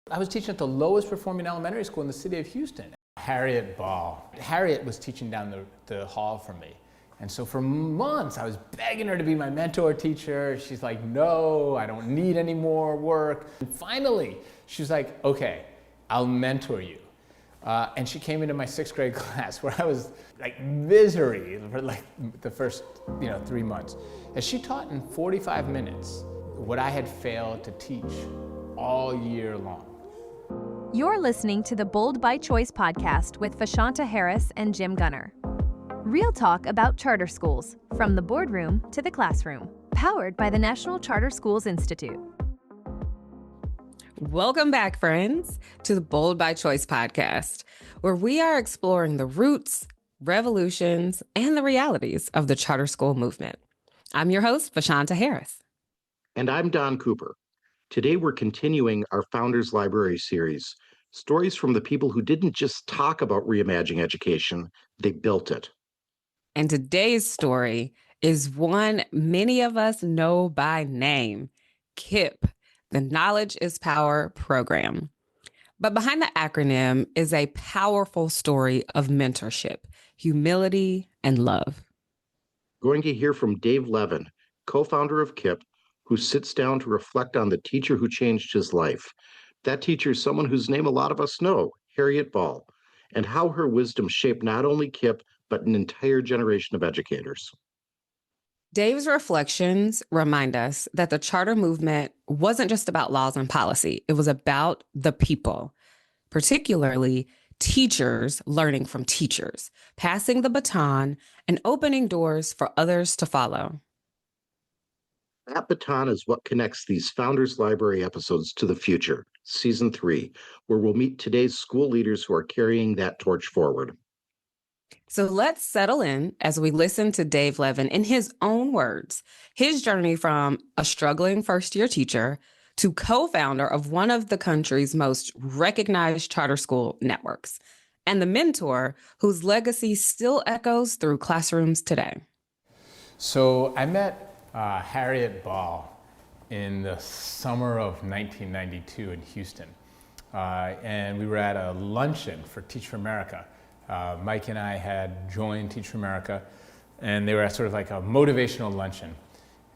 I was teaching at the lowest performing elementary school in the city of Houston. Harriet Ball. Harriet was teaching down the hall from me. And so for months, I was begging her to be my mentor teacher. She's like, no, I don't need any more work. And finally, she was like, okay, I'll mentor you. And she came into my 6th grade class where I was like misery for like the first 3 months. And she taught in 45 minutes what I had failed to teach all year long. You're listening to the Bold by Choice podcast with Vashanta Harris and Jim Gunner. Real talk about charter schools, from the boardroom to the classroom. Powered by the National Charter Schools Institute. Welcome back, friends, to the Bold by Choice podcast, where we are exploring the roots, revolutions, and the realities of the charter school movement. I'm your host, Vashanta Harris. And I'm Don Cooper. Today, we're continuing our Founders Library series, stories from the people who didn't just talk about reimagining education, they built it. And today's story is one many of us know by name, KIPP, the Knowledge is Power program. But behind the acronym is a powerful story of mentorship, humility, and love. Going to hear from Dave Levin, co-founder of KIPP, who sits down to reflect on the teacher who changed his life. That teacher is someone whose name a lot of us know, Harriet Ball, and how her wisdom shaped not only KIPP, but an entire generation of educators. Dave's reflections remind us that the charter movement wasn't just about laws and policy. It was about the people, particularly teachers learning from teachers, passing the baton and opening doors for others to follow. That baton is what connects these Founders Library episodes to the future, Season 3, where we'll meet today's school leaders who are carrying that torch forward. So let's settle in as we listen to Dave Levin in his own words, his journey from a struggling first-year teacher to co-founder of one of the country's most recognized charter school networks, and the mentor whose legacy still echoes through classrooms today. So I met Harriet Ball in the summer of 1992 in Houston. And we were at a luncheon for Teach for America. Mike and I had joined Teach for America, and they were at sort of like a motivational luncheon.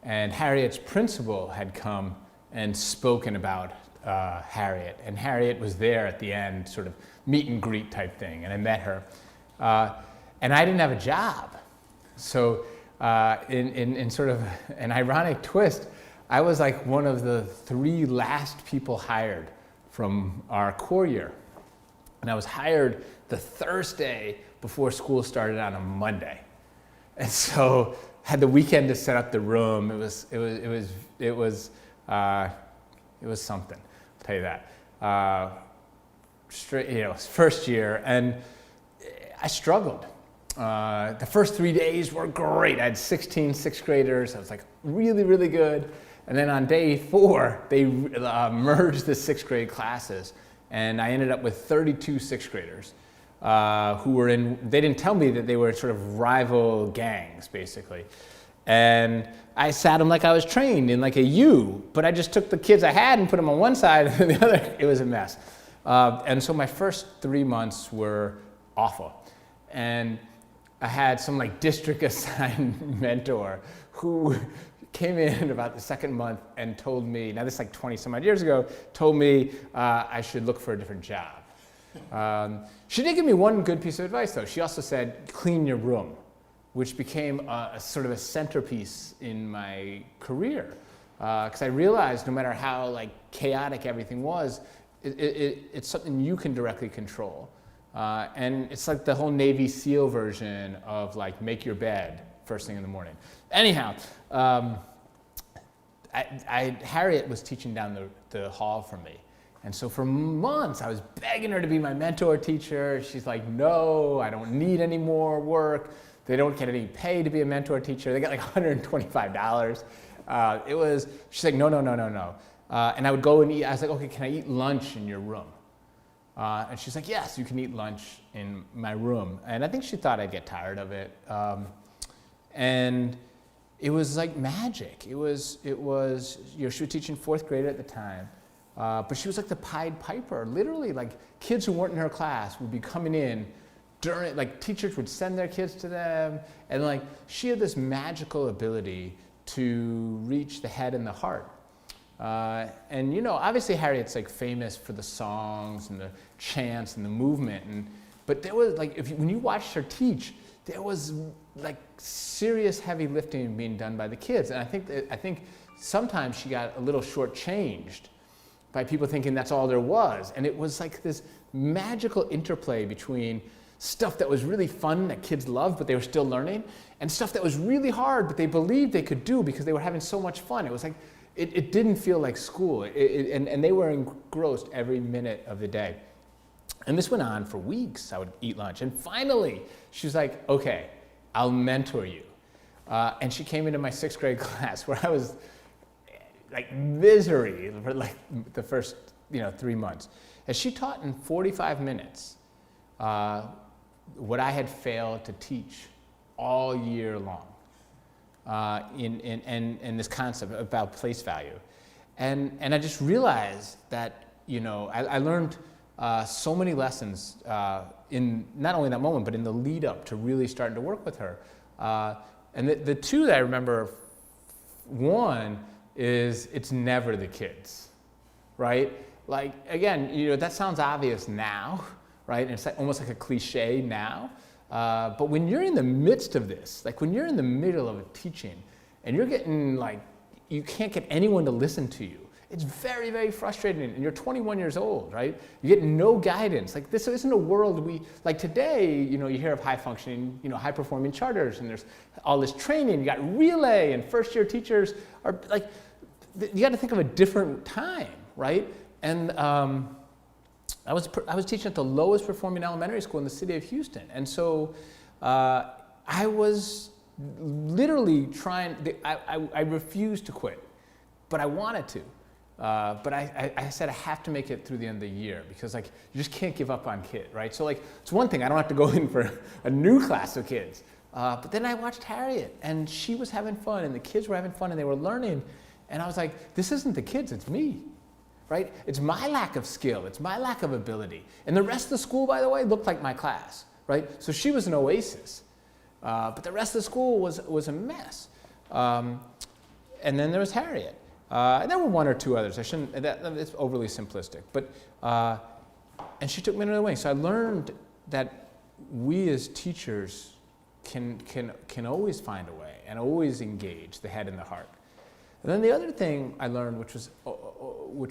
And Harriet's principal had come and spoken about Harriet. And Harriet was there at the end, sort of meet and greet type thing. And I met her. And I didn't have a job. So in sort of an ironic twist, I was like one of the 3 last people hired from our core year. And I was hired the Thursday before school started on a Monday. And so had the weekend to set up the room. It was something, I'll tell you that. First year, and I struggled. The first 3 days were great. I had 16 6th graders. I was like really, really good. And then on day 4, they merged the 6th grade classes. And I ended up with 32 6th graders who were they didn't tell me that they were sort of rival gangs, basically. And I sat them like I was trained in like a U, but I just took the kids I had and put them on one side and the other. It was a mess. And so my first 3 months were awful. And I had some like district assigned mentor who came in about the 2nd month and told me, now this is like 20 some odd years ago, told me I should look for a different job. She did give me one good piece of advice though. She also said, clean your room, which became a sort of a centerpiece in my career. Because I realized no matter how like chaotic everything was, it's something you can directly control. And it's like the whole Navy SEAL version of like make your bed first thing in the morning. Anyhow, Harriet was teaching down the hall from me. And so for months, I was begging her to be my mentor teacher. She's like, no, I don't need any more work. They don't get any pay to be a mentor teacher. They got like $125. She's like, no. And I would go and eat. I was like, okay, can I eat lunch in your room? And she's like, yes, you can eat lunch in my room. And I think she thought I'd get tired of it. And it was like magic. She was teaching 4th grade at the time. But she was like the Pied Piper. Literally, like kids who weren't in her class would be coming in during, like teachers would send their kids to them, and like she had this magical ability to reach the head and the heart. And you know, obviously Harriet's like famous for the songs and the chants and the movement, but there was like, when you watched her teach, there was like serious heavy lifting being done by the kids. And I think sometimes she got a little shortchanged by people thinking that's all there was. And it was like this magical interplay between stuff that was really fun that kids loved but they were still learning, and stuff that was really hard but they believed they could do because they were having so much fun. It was like, it didn't feel like school, and they were engrossed every minute of the day. And this went on for weeks. I would eat lunch, and finally she was like, okay, I'll mentor you. And she came into my 6th grade class where I was like misery for like the first 3 months. And she taught in 45 minutes what I had failed to teach all year long, in this concept about place value. And I just realized that, I learned so many lessons in not only that moment, but in the lead up to really starting to work with her. And the two that I remember, one is it's never the kids, right? Like, again, that sounds obvious now, right? And it's like, almost like a cliche now. But when you're in the midst of this, like when you're in the middle of a teaching and you're getting like, you can't get anyone to listen to you, it's very, very frustrating. And you're 21 years old, right? You get no guidance. Like, this isn't a world like today, you hear of high functioning, high performing charters, and there's all this training. You got relay, and first year teachers are like, you got to think of a different time, right? And I was teaching at the lowest performing elementary school in the city of Houston. And so I was literally I refused to quit, but I wanted to. But I said I have to make it through the end of the year, because like you just can't give up on kids, right? So like it's one thing, I don't have to go in for a new class of kids. But then I watched Harriet, and she was having fun, and the kids were having fun, and they were learning. And I was like, this isn't the kids, it's me, right? It's my lack of skill, it's my lack of ability. And the rest of the school, by the way, looked like my class, right? So she was an oasis. But the rest of the school was a mess. And then there was Harriet. And there were one or two others. It's overly simplistic. But, and she took me under the wing. So I learned that we as teachers can always find a way and always engage the head and the heart. And then the other thing I learned, which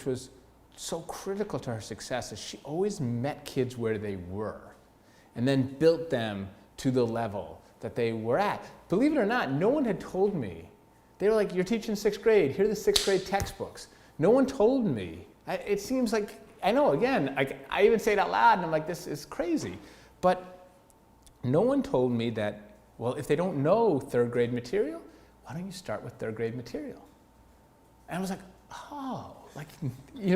was so critical to her success, is she always met kids where they were and then built them to the level that they were at. Believe it or not, no one had told me. They were like, you're teaching 6th grade, here are the 6th grade textbooks. No one told me. It seems like, I know, again, I even say it out loud, and I'm like, this is crazy. But no one told me that, well, if they don't know 3rd grade material, why don't you start with 3rd grade material? And I was like, oh, but you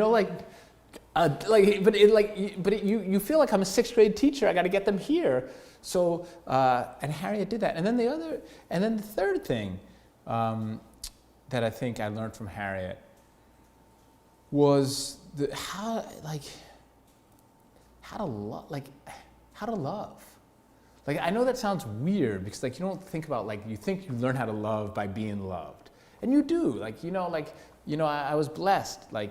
feel like I'm a 6th grade teacher, I got to get them here. So, and Harriet did that. And then the third thing that I think I learned from Harriet was how to love. Like, I know that sounds weird, because like you don't think about, like, you think you learn how to love by being loved, and you do. I was blessed. I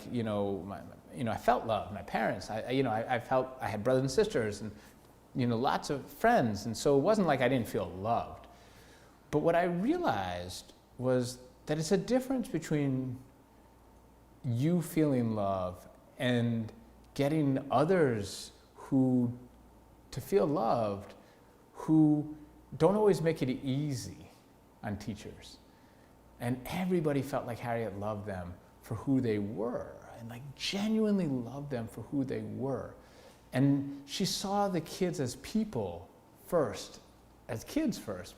felt loved. My parents. I felt I had brothers and sisters, and lots of friends, and so it wasn't like I didn't feel loved. But what I realized was that it's a difference between you feeling love and getting others to feel loved, who don't always make it easy on teachers. And everybody felt like Harriet loved them for who they were, and like genuinely loved them for who they were. And she saw the kids as people first,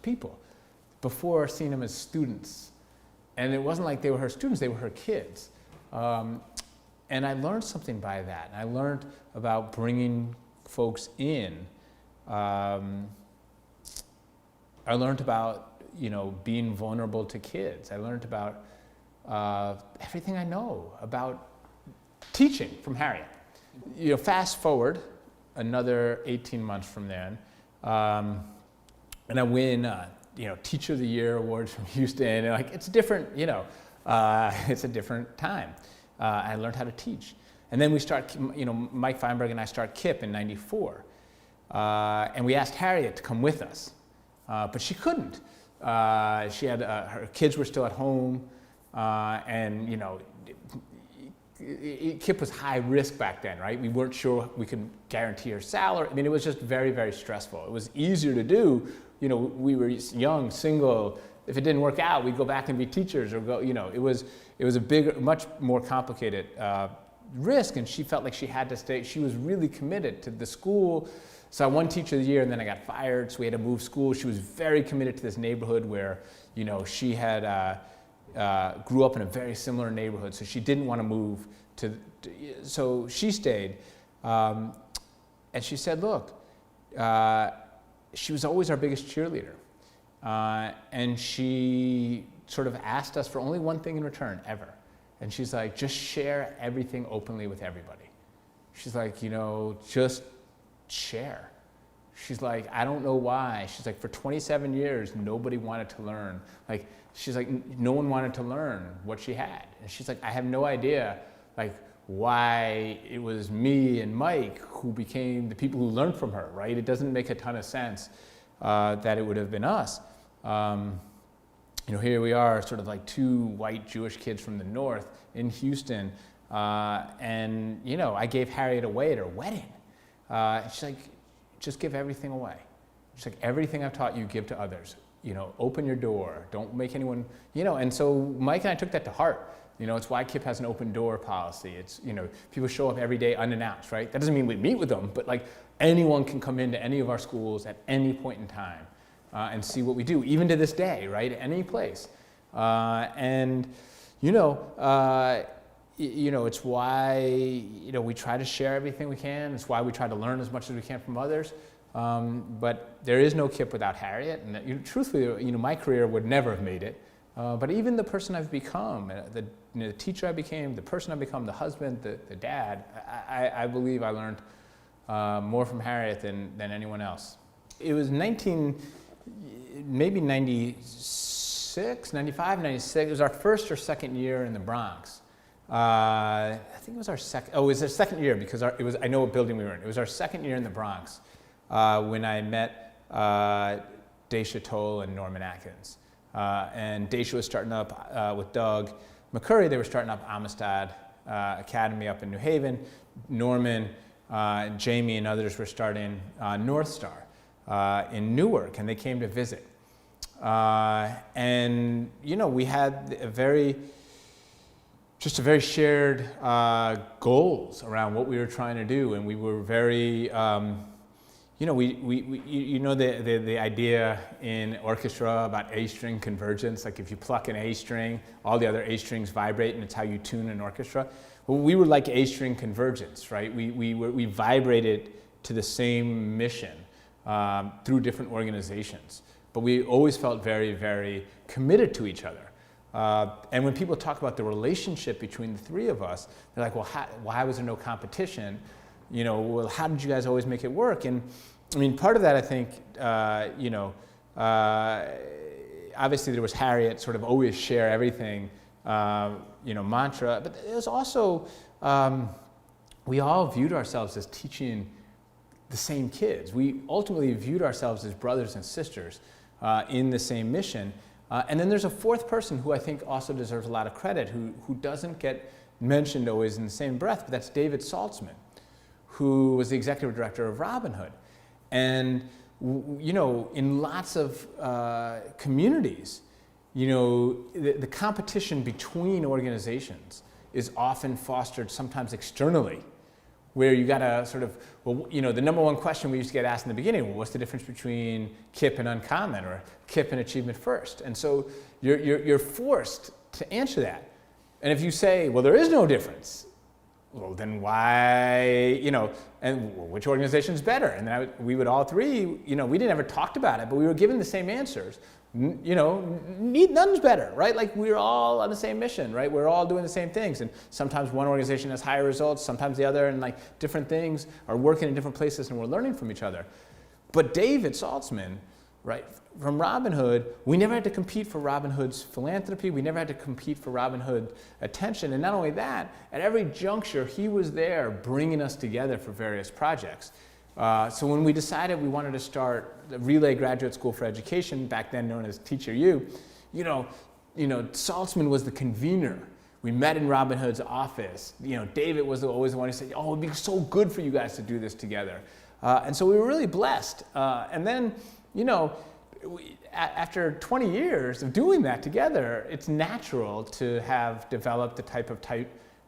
people, before seeing them as students. And it wasn't like they were her students, they were her kids. And I learned something by that. And I learned about bringing folks in. I learned about, being vulnerable to kids. I learned about everything I know about teaching from Harriet. Fast forward another 18 months from then, and I win, Teacher of the Year awards from Houston. And it's different, it's a different time. I learned how to teach. And then we start, Mike Feinberg and I start KIPP in '94. And we asked Harriet to come with us, but she couldn't. She had, her kids were still at home, and KIPP was high risk back then, right? We weren't sure we could guarantee her salary. It was just very, very stressful. It was easier to do. We were young, single. If it didn't work out, we'd go back and be teachers or go, it was a bigger, much more complicated risk, and she felt like she had to stay. She was really committed to the school. So I won Teacher of the Year, and then I got fired, so we had to move school. She was very committed to this neighborhood where, she had grew up in a very similar neighborhood, so she didn't want to move so she stayed. And she said, look, she was always our biggest cheerleader. And she sort of asked us for only one thing in return, ever. And she's like, just share everything openly with everybody. She's like, just share. She's like, I don't know why. She's like, for 27 years, nobody wanted to learn. She's like, no one wanted to learn what she had. And she's like, I have no idea, why it was me and Mike who became the people who learned from her, right? It doesn't make a ton of sense that it would have been us. Here we are, sort of like two white Jewish kids from the north in Houston, and I gave Harriet away at her wedding. She's like, just give everything away. She's like, everything I've taught you, give to others. Open your door. Don't make anyone, And so Mike and I took that to heart. It's why KIPP has an open door policy. It's, people show up every day unannounced, right? That doesn't mean we meet with them, but anyone can come into any of our schools at any point in time and see what we do, even to this day, right? At any place. It's why, we try to share everything we can. It's why we try to learn as much as we can from others. But there is no KIPP without Harriet. And truthfully, my career would never have made it. But even the person I've become, the teacher I became, the person I've become, the husband, the dad, I believe I learned more from Harriet than anyone else. It was maybe 96, 95, 96. It was our first or second year in the Bronx. I think it was our second. Oh, it was our second year because I know what building we were in. It was our second year in the Bronx when I met Daisha Toll and Norman Atkins. And Daisha was starting up with Doug McCurry. They were starting up Amistad Academy up in New Haven. Norman, Jamie, and others were starting North Star in Newark, and they came to visit. And we had a very shared goals around what we were trying to do, and we were very. The idea in orchestra about A string convergence, if you pluck an A string, all the other A strings vibrate, and it's how you tune an orchestra. Well, we were like A string convergence, right? We vibrated to the same mission through different organizations, but we always felt very, very committed to each other. And when people talk about the relationship between the three of us, they're like, well, why was there no competition? Well, how did you guys always make it work? And part of that, I think, obviously there was Harriet, sort of always share everything, mantra, but it was also, we all viewed ourselves as teaching the same kids. We ultimately viewed ourselves as brothers and sisters in the same mission. And then there's a fourth person who I think also deserves a lot of credit, who doesn't get mentioned always in the same breath, but that's David Saltzman, who was the executive director of Robin Hood. And, in lots of communities, the competition between organizations is often fostered sometimes externally, where you gotta sort of, the number one question we used to get asked in the beginning, well, what's the difference between KIPP and Uncommon, or KIPP and Achievement First? And so you're forced to answer that. And if you say, well, there is no difference, well, then why, and which organization's better? And then we would all three, we didn't ever talked about it, but we were given the same answers. None's better, right? Like we're all on the same mission, right? We're all doing the same things. And sometimes one organization has higher results, sometimes the other, and like different things are working in different places and we're learning from each other. But David Saltzman, right, from Robin Hood, we never had to compete for Robin Hood's philanthropy. We never had to compete for Robin Hood's attention. And not only that, at every juncture, he was there bringing us together for various projects. So when we decided we wanted to start the Relay Graduate School for Education, back then known as Teacher U, Saltzman was the convener. We met in Robin Hood's office. David was always the one who said, "Oh, it'd be so good for you guys to do this together." And so we were really blessed. And then, after 20 years of doing that together, it's natural to have developed the type of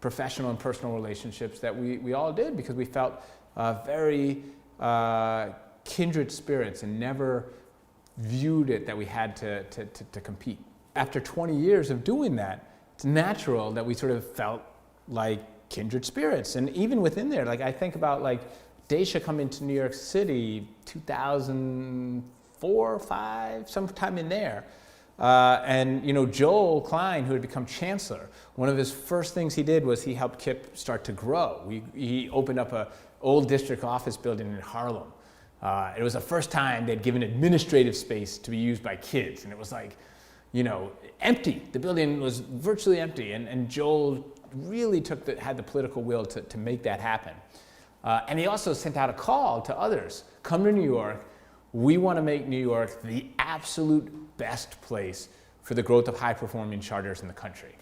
professional and personal relationships that we all did, because we felt very kindred spirits and never viewed it that we had to compete. After 20 years of doing that, it's natural that we sort of felt like kindred spirits. And even within there, like I think about like Daisha coming to New York City 2004 or 5, sometime in there. And Joel Klein, who had become chancellor, one of his first things he did was he helped KIPP start to grow. He opened up an old district office building in Harlem. It was the first time they'd given administrative space to be used by kids, and it was like, empty. The building was virtually empty, and Joel really had the political will to make that happen. And he also sent out a call to others: come to New York. We want to make New York the absolute best place for the growth of high-performing charters in the country.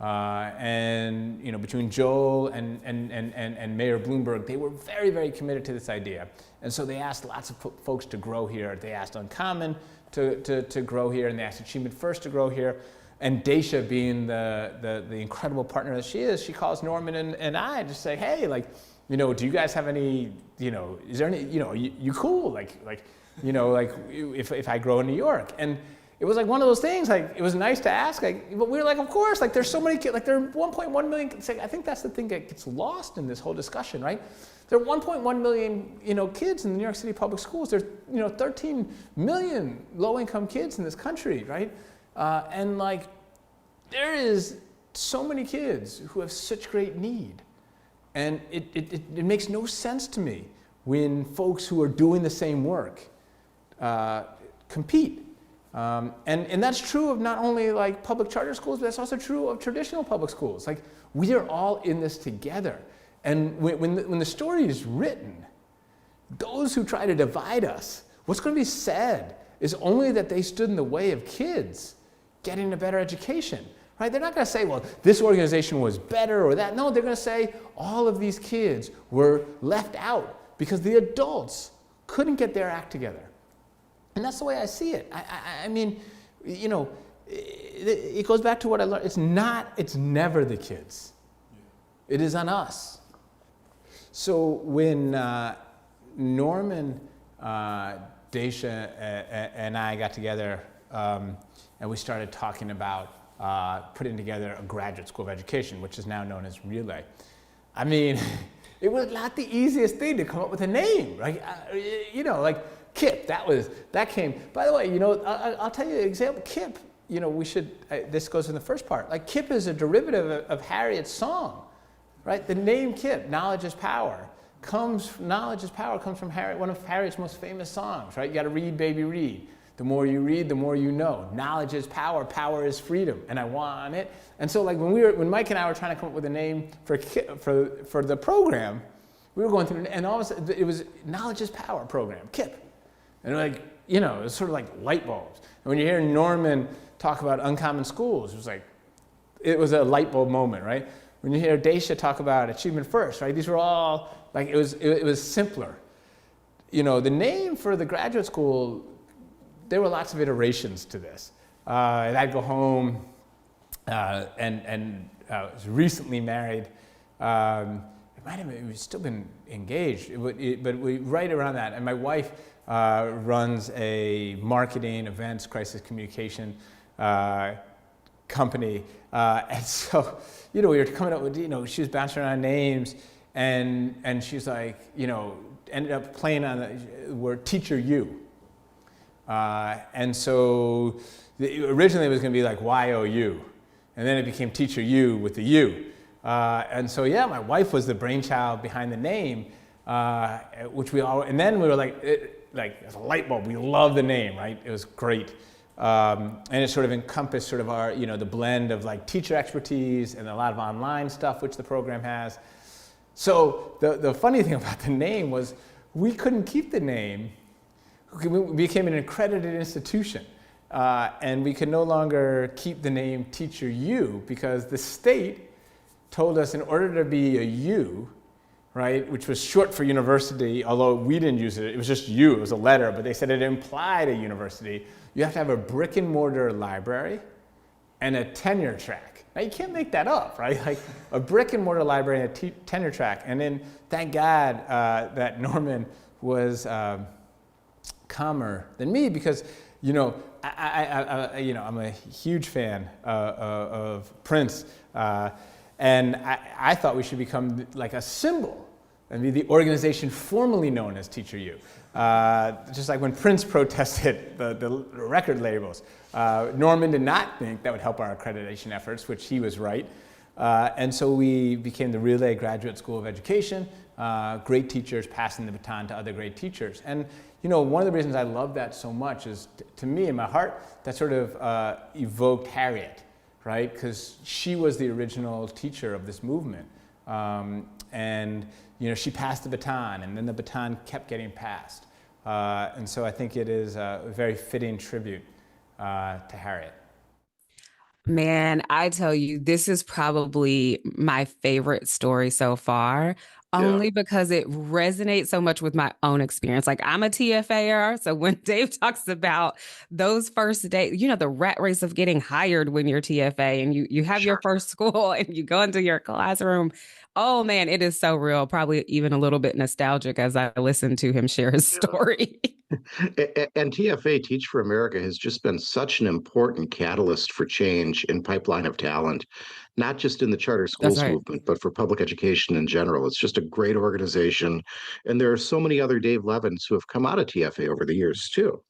And between Joel and Mayor Bloomberg, they were very, very committed to this idea. And so they asked lots of folks to grow here. They asked Uncommon to grow here, and they asked Achievement First to grow here. And Daisha, being the incredible partner that she is, she calls Norman and I to say, hey, do you guys have any, is there any, you cool? If I grow in New York. And it was like one of those things, like it was nice to ask, but we were like, of course, like there's so many kids, like there are 1.1 million kids. I think that's the thing that gets lost in this whole discussion, right? There are 1.1 million, kids in the New York City public schools. There's, 13 million low-income kids in this country, right? And like, there is so many kids who have such great need. And it makes no sense to me when folks who are doing the same work compete. And that's true of not only like public charter schools, but that's also true of traditional public schools. Like, we are all in this together. And when the story is written, those who try to divide us, what's going to be said is only that they stood in the way of kids getting a better education. Right? They're not going to say, well, this organization was better or that. No, they're going to say all of these kids were left out because the adults couldn't get their act together. And that's the way I see it. I mean, it goes back to what I learned. It's never the kids. It is on us. So when Norman, Daisha, and I got together and we started talking about putting together a graduate school of education, which is now known as Relay. I mean, it was not the easiest thing to come up with a name, right? Like KIPP, that came. By the way, I'll tell you an example. KIPP, this goes in the first part. Like, KIPP is a derivative of Harriet's song, right? The name KIPP, knowledge is power, comes from Harriet, one of Harriet's most famous songs, right? You got to read, baby, read. The more you read, the more you know. Knowledge is power. Power is freedom, and I want it. And so, like when Mike and I were trying to come up with a name for the program, we were going through, and all of a sudden it was Knowledge is Power program, KIPP, and it was sort of like light bulbs. And when you hear Norman talk about uncommon schools, it was a light bulb moment, right? When you hear Daisha talk about Achievement First, right? These were all like it was simpler. The name for the graduate school. There were lots of iterations to this. And I'd go home and I was recently married. We've still been engaged, but we right around that. And my wife runs a marketing, events, crisis communication company. And so, we were coming up with, she was bouncing around names, and she's like, ended up playing on the word teacher you. And so originally it was going to be like YOU, and then it became teacher you with the U. And so, my wife was the brainchild behind the name, which and then we were like, it's a light bulb. We love the name, right? It was great. And it sort of encompassed sort of our, the blend of like teacher expertise and a lot of online stuff, which the program has. So the funny thing about the name was we couldn't keep the name. We became an accredited institution. And we could no longer keep the name Teacher U because the state told us in order to be a U, right, which was short for university, although we didn't use it, it was just U, it was a letter, but they said it implied a university. You have to have a brick and mortar library and a tenure track. Now you can't make that up, right? Like a brick and mortar library and a tenure track. And then thank God that Norman was calmer than me because, I'm a huge fan of Prince. And I thought we should become like a symbol and be the organization formerly known as Teacher U. Just like when Prince protested the record labels. Norman did not think that would help our accreditation efforts, which he was right. And so we became the Relay Graduate School of Education, great teachers passing the baton to other great teachers. And one of the reasons I love that so much is, to me, in my heart, that sort of evoked Harriet, right? Because she was the original teacher of this movement. And she passed the baton, and then the baton kept getting passed. And so I think it is a very fitting tribute to Harriet. Man, I tell you, this is probably my favorite story so far, only because it resonates so much with my own experience. Like I'm a TFAer, so when Dave talks about those first days, the rat race of getting hired when you're TFA and you have your first school and you go into your classroom. Oh man, it is so real. Probably even a little bit nostalgic as I listen to him share his story. And TFA, Teach for America, has just been such an important catalyst for change in pipeline of talent, not just in the charter schools movement, but for public education in general. It's just a great organization. And there are so many other Dave Levins who have come out of TFA over the years, too.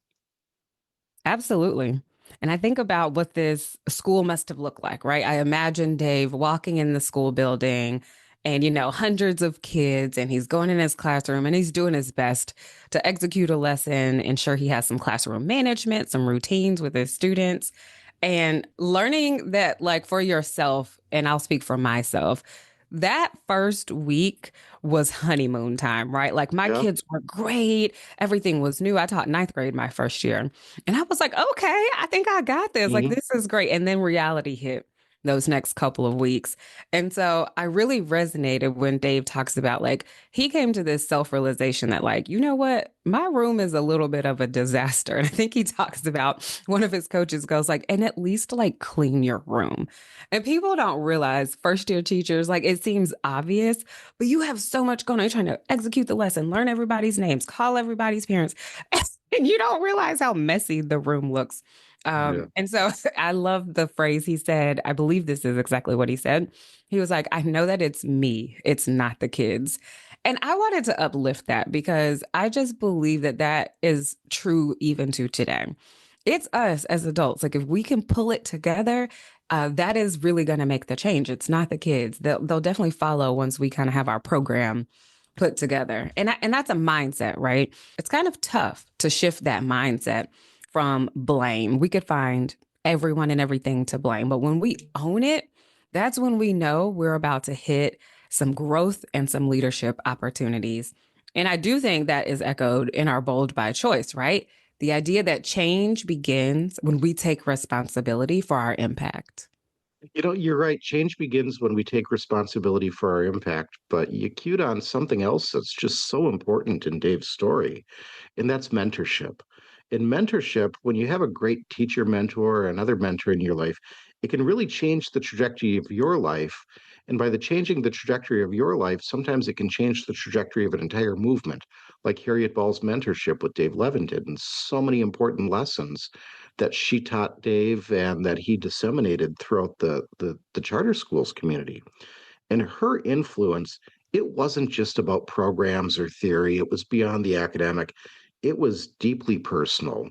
Absolutely. And I think about what this school must have looked like, right? I imagine Dave walking in the school building and, hundreds of kids, and he's going in his classroom and he's doing his best to execute a lesson, ensure he has some classroom management, some routines with his students, and learning that, like, for yourself, and I'll speak for myself, that first week was honeymoon time, right? Like my kids were great. Everything was new. I taught ninth grade my first year. And I was like, okay, I think I got this. Like, this is great. And then reality hit those next couple of weeks. And so I really resonated when Dave talks about, like, he came to this self-realization that, like, you know what, my room is a little bit of a disaster. And I think he talks about, one of his coaches goes like, and at least like clean your room. And people don't realize, first year teachers, like, it seems obvious, but you have so much going on. You're trying to execute the lesson, learn everybody's names, call everybody's parents. And you don't realize how messy the room looks. And so I love the phrase he said. I believe this is exactly what he said. He was like, I know that it's me, it's not the kids. And I wanted to uplift that because I just believe that that is true even to today. It's us as adults. Like, if we can pull it together, that is really going to make the change. It's not the kids. They'll definitely follow once we kind of have our program put together. And that's a mindset, right? It's kind of tough to shift that mindset from blame. We could find everyone and everything to blame, but when we own it, that's when we know we're about to hit some growth and some leadership opportunities. And I do think that is echoed in our Bold by Choice, right? The idea that change begins when we take responsibility for our impact. You're right. Change begins when we take responsibility for our impact, but you cued on something else that's just so important in Dave's story, and that's mentorship. In mentorship, when you have a great teacher mentor or another mentor in your life, it can really change the trajectory of your life. And by the changing the trajectory of your life, sometimes it can change the trajectory of an entire movement, like Harriet Ball's mentorship with Dave Levin did, and so many important lessons that she taught Dave and that he disseminated throughout the charter schools community. And her influence, it wasn't just about programs or theory, it was beyond the academic. It was deeply personal.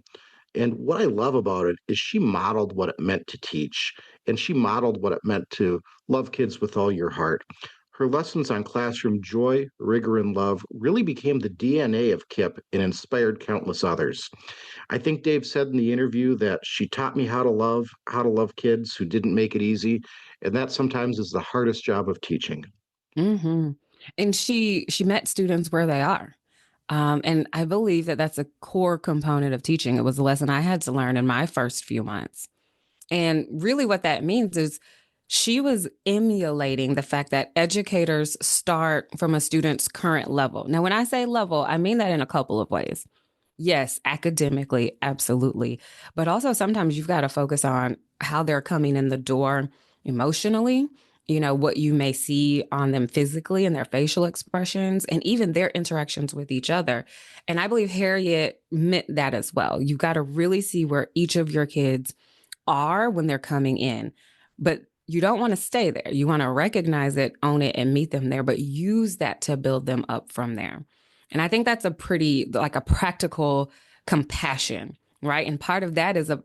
And what I love about it is she modeled what it meant to teach, and she modeled what it meant to love kids with all your heart. Her lessons on classroom joy, rigor, and love really became the DNA of KIPP and inspired countless others. I think Dave said in the interview that she taught me how to love kids who didn't make it easy, and that sometimes is the hardest job of teaching. Hmm. And she met students where they are. And I believe that that's a core component of teaching. It was a lesson I had to learn in my first few months. And really what that means is she was emulating the fact that educators start from a student's current level. Now, when I say level, I mean that in a couple of ways. Yes, academically, absolutely. But also sometimes you've got to focus on how they're coming in the door emotionally, what you may see on them physically and their facial expressions and even their interactions with each other. And I believe Harriet meant that as well. You've got to really see where each of your kids are when they're coming in. But you don't want to stay there. You want to recognize it, own it, and meet them there, but use that to build them up from there. And I think that's a pretty, like a practical compassion, right? And part of that is a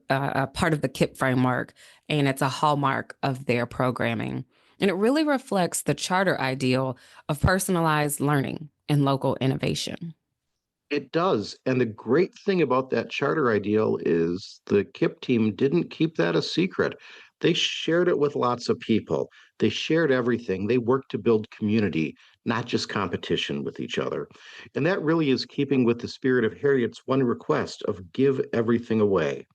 part of the KIPP framework, and it's a hallmark of their programming. And it really reflects the charter ideal of personalized learning and local innovation. It does. And the great thing about that charter ideal is the KIPP team didn't keep that a secret. They shared it with lots of people. They shared everything. They worked to build community, not just competition with each other. And that really is keeping with the spirit of Harriet's one request of give everything away.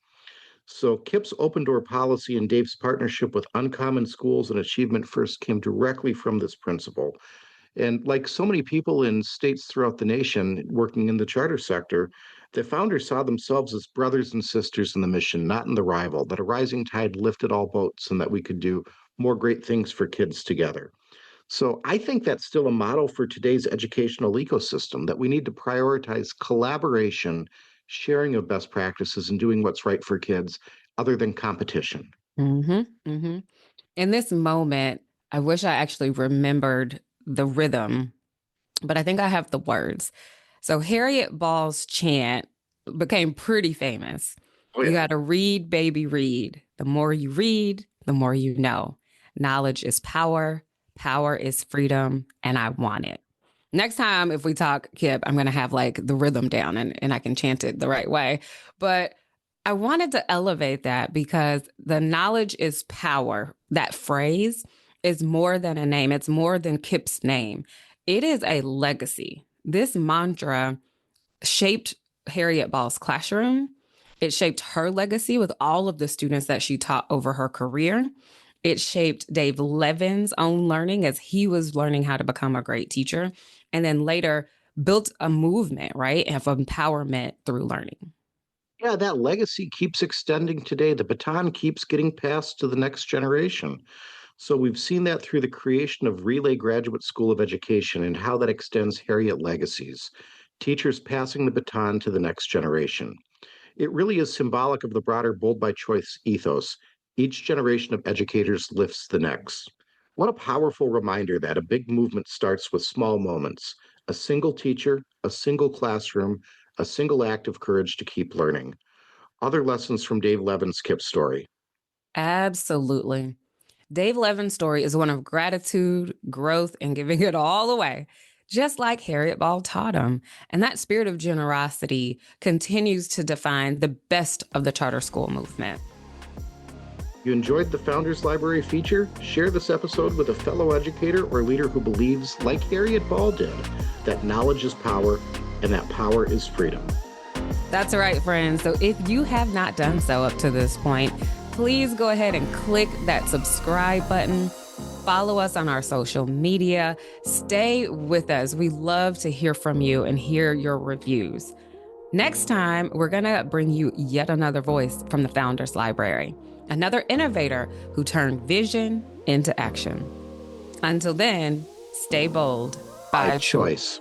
So KIPP's open door policy and Dave's partnership with Uncommon Schools and Achievement First came directly from this principle. And like so many people in states throughout the nation working in the charter sector, the founders saw themselves as brothers and sisters in the mission, not in the rival, that a rising tide lifted all boats and that we could do more great things for kids together. So I think that's still a model for today's educational ecosystem, that we need to prioritize collaboration, sharing of best practices, and doing what's right for kids other than competition. Hmm. Hmm. In this moment, I wish I actually remembered the rhythm, but I think I have the words. So Harriet Ball's chant became pretty famous. Oh, You yeah. got to read, baby, read. The more you read, the more you know. Knowledge is power. Power is freedom. And I want it. Next time, if we talk KIPP, I'm going to have like the rhythm down and I can chant it the right way. But I wanted to elevate that because the knowledge is power. That phrase is more than a name. It's more than KIPP's name. It is a legacy. This mantra shaped Harriet Ball's classroom. It shaped her legacy with all of the students that she taught over her career. It shaped Dave Levin's own learning as he was learning how to become a great teacher. And then later built a movement, right, of empowerment through learning. Yeah, that legacy keeps extending today. The baton keeps getting passed to the next generation. So we've seen that through the creation of Relay Graduate School of Education and how that extends Harriet legacies, teachers passing the baton to the next generation. It really is symbolic of the broader Bold by Choice ethos. Each generation of educators lifts the next. What a powerful reminder that a big movement starts with small moments, a single teacher, a single classroom, a single act of courage to keep learning. Other lessons from Dave Levin's KIPP story. Absolutely. Dave Levin's story is one of gratitude, growth, and giving it all away, just like Harriet Ball taught him. And that spirit of generosity continues to define the best of the charter school movement. You enjoyed the Founders Library feature? Share this episode with a fellow educator or leader who believes, like Harriet Ball did, that knowledge is power and that power is freedom. That's right, friends. So if you have not done so up to this point, please go ahead and click that subscribe button. Follow us on our social media. Stay with us. We love to hear from you and hear your reviews. Next time, we're going to bring you yet another voice from the Founders Library, another innovator who turned vision into action. Until then, stay bold By choice.